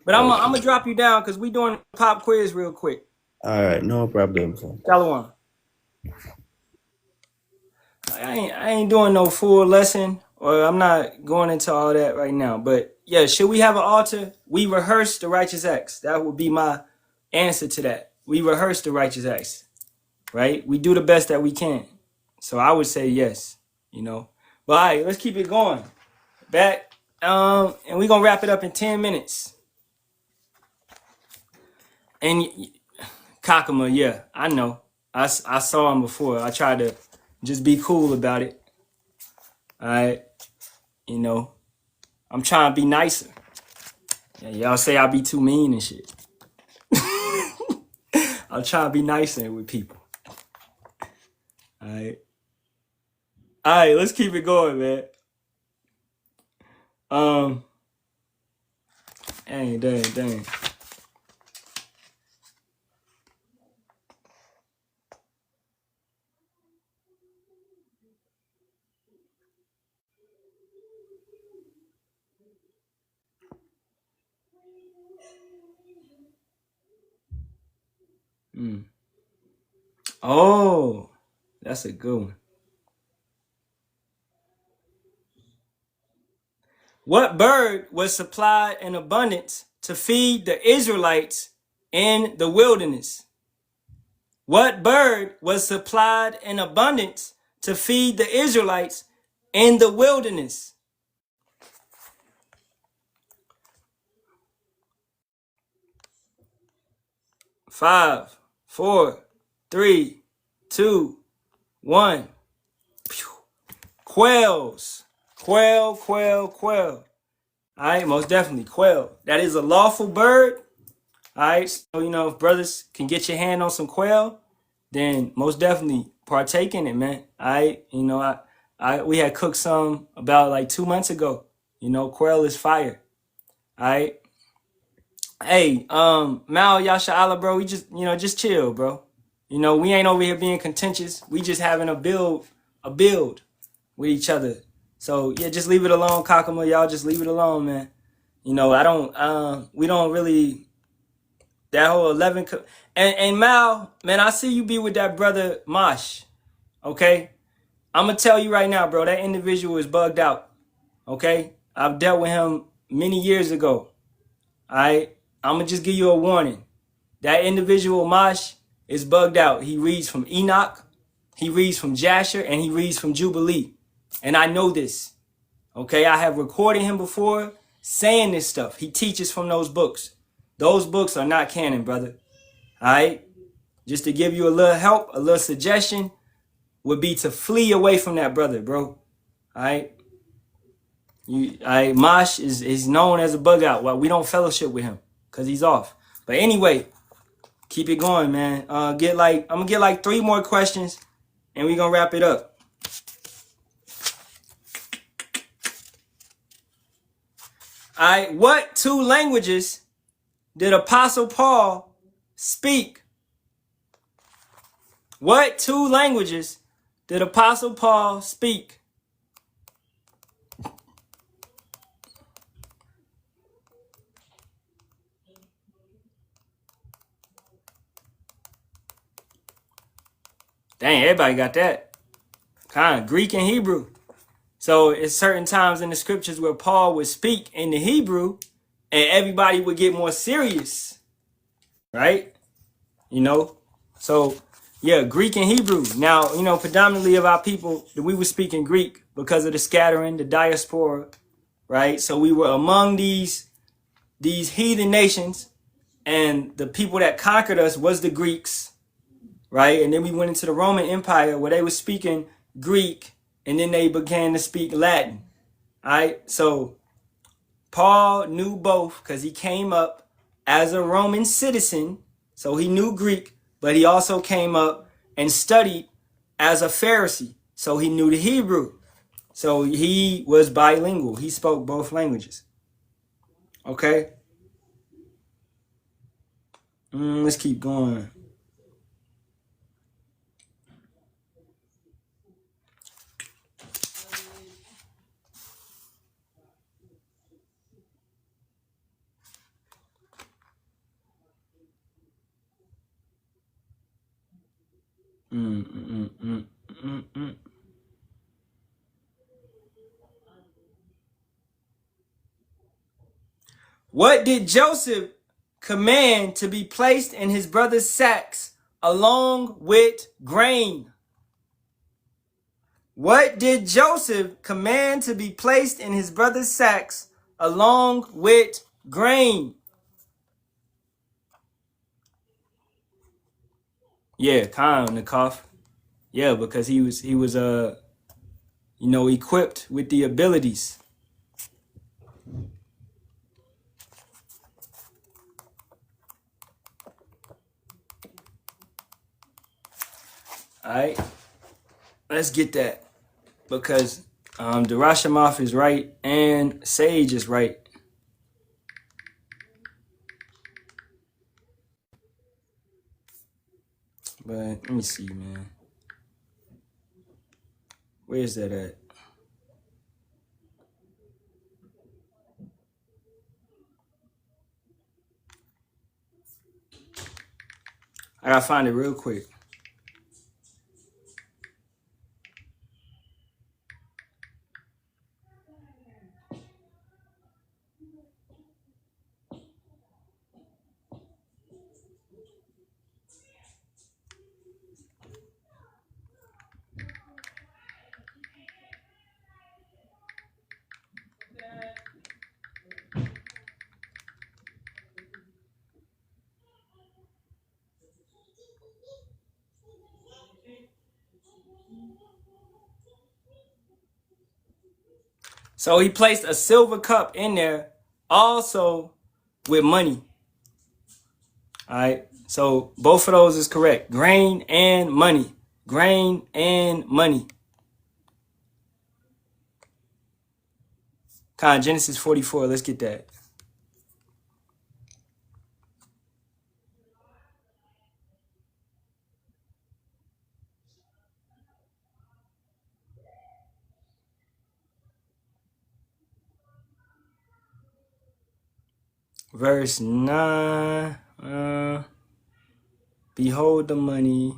But I'm Okay. gonna drop you down because we doing a pop quiz real quick. All right, no problem, fam. Shalawam. I ain't doing no full lesson, or I'm not going into all that right now. But yeah, should we have an altar? We rehearse the righteous acts. That would be my answer to that. We rehearse the righteous acts, right? We do the best that we can. So I would say yes, you know. But all right, let's keep it going. Back, and we're gonna wrap it up in 10 minutes. And Kakama, yeah, I know. I saw him before. I tried to just be cool about it. All right, you know, I'm trying to be nicer. Yeah, y'all say I be too mean and shit. I'm trying to be nicer with people. All right, let's keep it going, man. Dang. Oh, that's a good one. What bird was supplied in abundance to feed the Israelites in the wilderness? What bird was supplied in abundance to feed the Israelites in the wilderness? Five, four, three, two, one. Quails. Quail. All right, most definitely quail. That is a lawful bird. All right, so you know if brothers can get your hand on some quail, then most definitely partake in it, man. All right, you know we had cooked some about like 2 months ago. You know, quail is fire. All right. Hey, Mal Yasharahla, bro, we just chill, bro. You know, we ain't over here being contentious. We just having a build with each other. So yeah, just leave it alone, Kakama. Y'all just leave it alone, man. You know, we don't really, that whole 11, and Mal, man, I see you be with that brother Mosh, okay? I'm gonna tell you right now, bro, that individual is bugged out, okay? I've dealt with him many years ago, all right? I'm gonna just give you a warning. That individual, Mosh, is bugged out. He reads from Enoch, he reads from Jasher, and he reads from Jubilee. And I know this, okay? I have recorded him before saying this stuff. He teaches from those books. Those books are not canon, brother. All right? Just to give you a little help, a little suggestion would be to flee away from that brother, bro. All right? Mosh is known as a bug out. Well, we don't fellowship with him because he's off. But anyway, keep it going, man. I'm gonna get like 3 more questions and we're gonna wrap it up. All right, what 2 languages did Apostle Paul speak? What 2 languages did Apostle Paul speak? Dang, everybody got that. Kind of Greek and Hebrew. So it's certain times in the scriptures where Paul would speak in the Hebrew and everybody would get more serious, right? You know? So, yeah, Greek and Hebrew. Now, you know, predominantly of our people, we were speaking Greek because of the scattering, the diaspora, right? So we were among these heathen nations, and the people that conquered us was the Greeks, right? And then we went into the Roman Empire where they were speaking Greek, and then they began to speak Latin. All right, so Paul knew both because he came up as a Roman citizen, so he knew Greek, but he also came up and studied as a Pharisee, so he knew the Hebrew. So he was bilingual. He spoke both languages. Okay? Let's keep going. What did Joseph command to be placed in his brother's sacks along with grain? What did Joseph command to be placed in his brother's sacks along with grain? Yeah, kind of Nikov. Yeah, because he was equipped with the abilities. All right, let's get that because Darashamoff is right and Sage is right. But let me see, man. Where's that at? I gotta find it real quick. So he placed a silver cup in there also with money. All right. So both of those is correct. Grain and money. Grain and money. Genesis 44. Let's get that. Verse 9. Behold the money.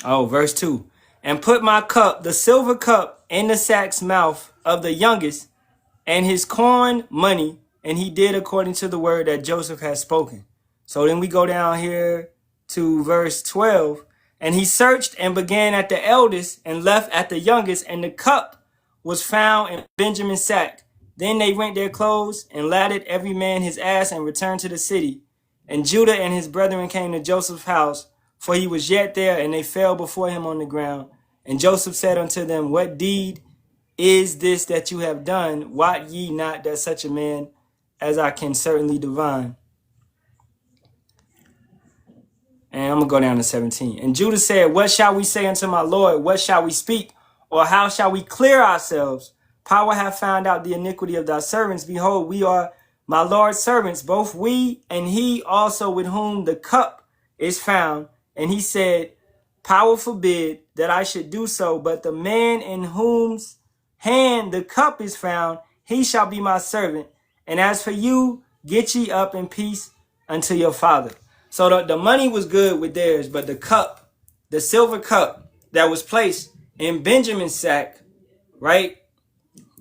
Oh, verse 2. And put my cup, the silver cup, in the sack's mouth of the youngest, and his corn money, and he did according to the word that Joseph had spoken. So then we go down here to verse 12. And he searched and began at the eldest and left at the youngest, and the cup was found in Benjamin's sack. Then they rent their clothes and ladded every man his ass and returned to the city. And Judah and his brethren came to Joseph's house, for he was yet there, and they fell before him on the ground. And Joseph said unto them, What deed is this that you have done? Wot ye not that such a man as I can certainly divine? And I'm going to go down to 17. And Judah said, What shall we say unto my Lord? What shall we speak? Or how shall we clear ourselves? Power hath found out the iniquity of thy servants. Behold, we are my Lord's servants, both we and he also with whom the cup is found. And he said, Power forbid that I should do so, but the man in whose hand the cup is found, he shall be my servant. And as for you, get ye up in peace unto your father. So the money was good with theirs, but the cup, the silver cup that was placed in Benjamin's sack, right,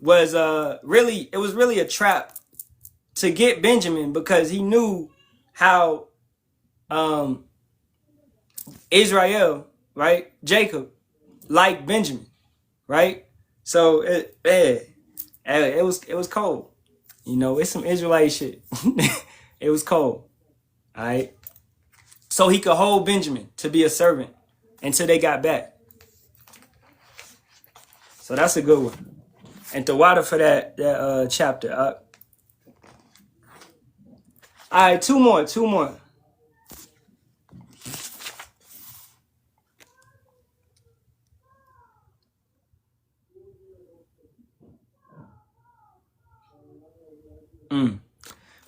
was really a trap to get Benjamin, because he knew how Israel, right, Jacob, liked Benjamin, right? So it was cold. You know, it's some Israelite shit. It was cold. All right. So he could hold Benjamin to be a servant until they got back. So that's a good one. And the water for that chapter. All right, two more.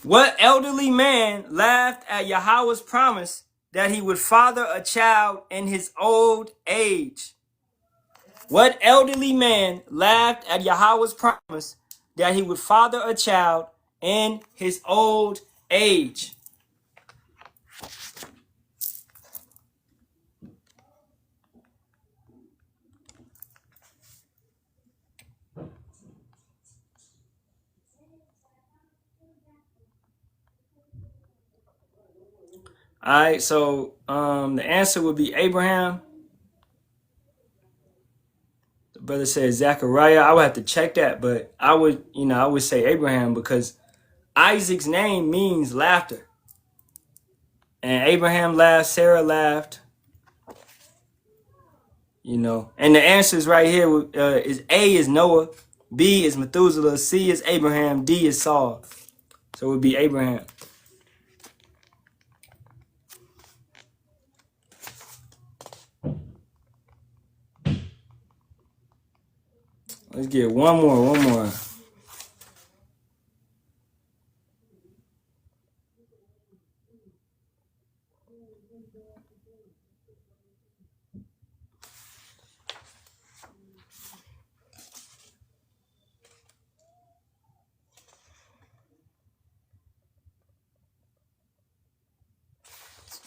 What elderly man laughed at Yahawah's promise that he would father a child in his old age? What elderly man laughed at Yahawah's promise that he would father a child in his old age? All right, so the answer would be Abraham. The brother said Zechariah. I would have to check that, but I would say Abraham, because Isaac's name means laughter. And Abraham laughed, Sarah laughed. You know, and the answers right here is A is Noah, B is Methuselah, C is Abraham, D is Saul. So it would be Abraham. Let's get one more.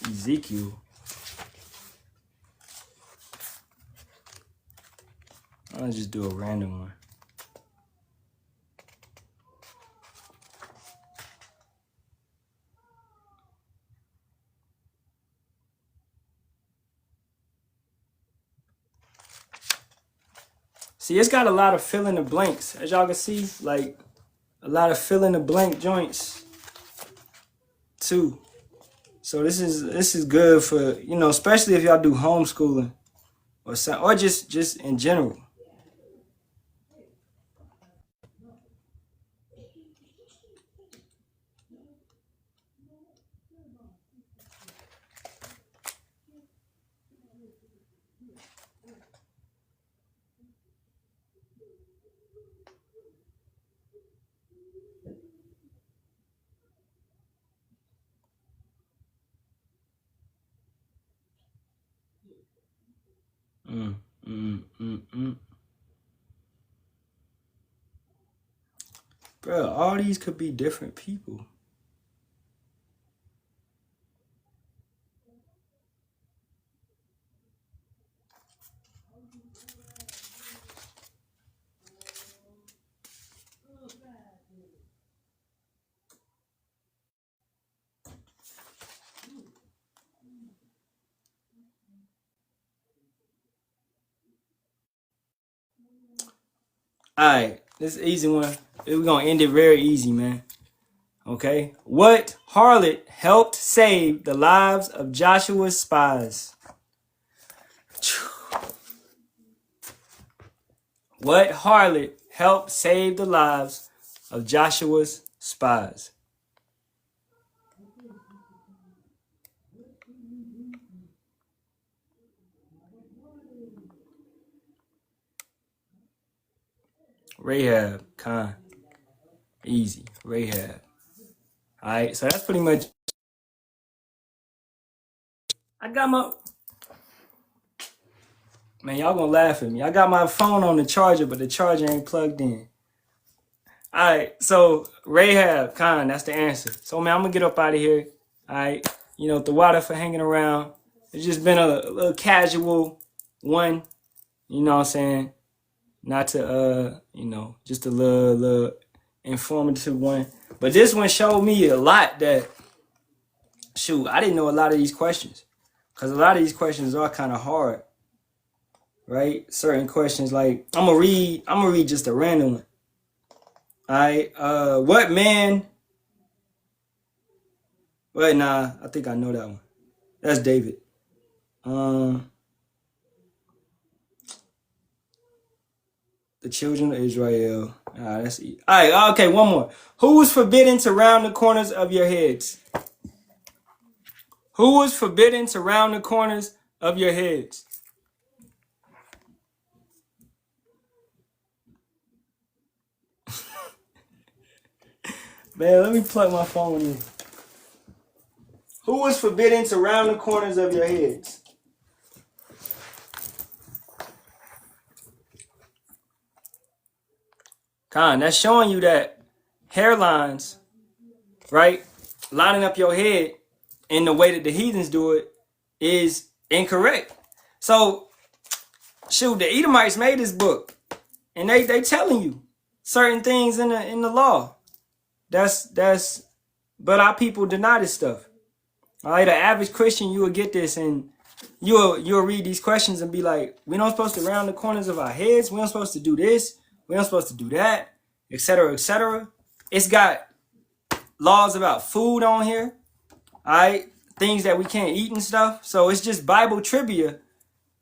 Ezekiel. I'll just do a random one. See, it's got a lot of fill in the blanks. As y'all can see, like a lot of fill in the blank joints too. So this is good for, you know, especially if y'all do homeschooling or just in general. Bro, all these could be different people. All right, this is an easy one. We're going to end it very easy, man. Okay. What harlot helped save the lives of Joshua's spies? What harlot helped save the lives of Joshua's spies? Rahab, Khan. Easy. Rahab. All right, so that's pretty much. I got my. Man, y'all gonna laugh at me. I got my phone on the charger, but the charger ain't plugged in. All right, so Rahab, Khan, that's the answer. So, man, I'm going to get up out of here. All right, you know, the water for hanging around. It's just been a little casual one, you know what I'm saying? Not to, you know, just a little informative one. But this one showed me a lot that, shoot, I didn't know a lot of these questions. Because a lot of these questions are kind of hard, right? Certain questions, like, I'm going to read just a random one. All right, what man... Wait, nah, I think I know that one. That's David. The children of Israel. That's all right. Okay, one more. Who was forbidden to round the corners of your heads? Who was forbidden to round the corners of your heads? Man, let me plug my phone in. Who was forbidden to round the corners of your heads? Con, that's showing you that hairlines, right, lining up your head in the way that the heathens do it is incorrect. So, shoot, the Edomites made this book, and they telling you certain things in the law. But our people deny this stuff. All right, the average Christian, you will get this, and you'll read these questions and be like, we don't supposed to round the corners of our heads. We don't supposed to do this. We don't supposed to do that, etc., etc. It's got laws about food on here. All right, things that we can't eat and stuff. So it's just Bible trivia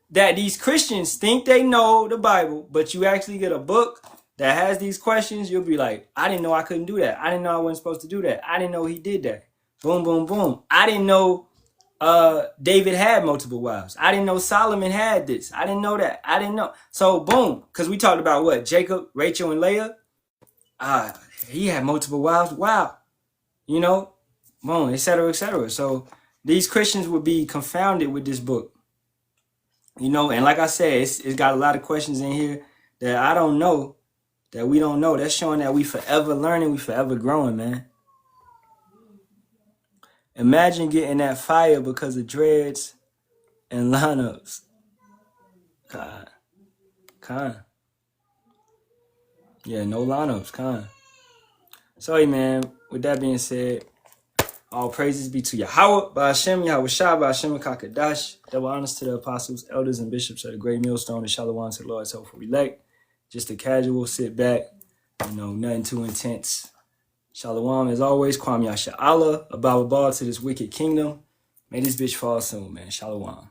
that these Christians think they know the Bible, but you actually get a book that has these questions. You'll be like, I didn't know I couldn't do that. I didn't know I wasn't supposed to do that. I didn't know he did that. Boom, boom, boom. I didn't know David had multiple wives. I didn't know Solomon had this. I didn't know that. I didn't know. So boom, because we talked about what? Jacob, Rachel, and Leah. He had multiple wives. Wow. You know, boom, etc., etc. So these Christians would be confounded with this book. You know, and like I said, it's got a lot of questions in here that I don't know, that we don't know. That's showing that we forever learning, we forever growing, man. Imagine getting that fire because of dreads and lineups. Con. Yeah, no lineups, con. Sorry, man. With that being said, all praises be to Yahawah, Bahasham, Yahawashi, Bahasham, Kakadash. Double honors to the apostles, elders, and bishops of the great millstone, and Shalawam to the Lord's helpful elect. Just a casual sit back, you know, nothing too intense. Shalawam, as always, Kwam Yasharahla, a Baba to this wicked kingdom. May this bitch fall soon, man. Shalawam.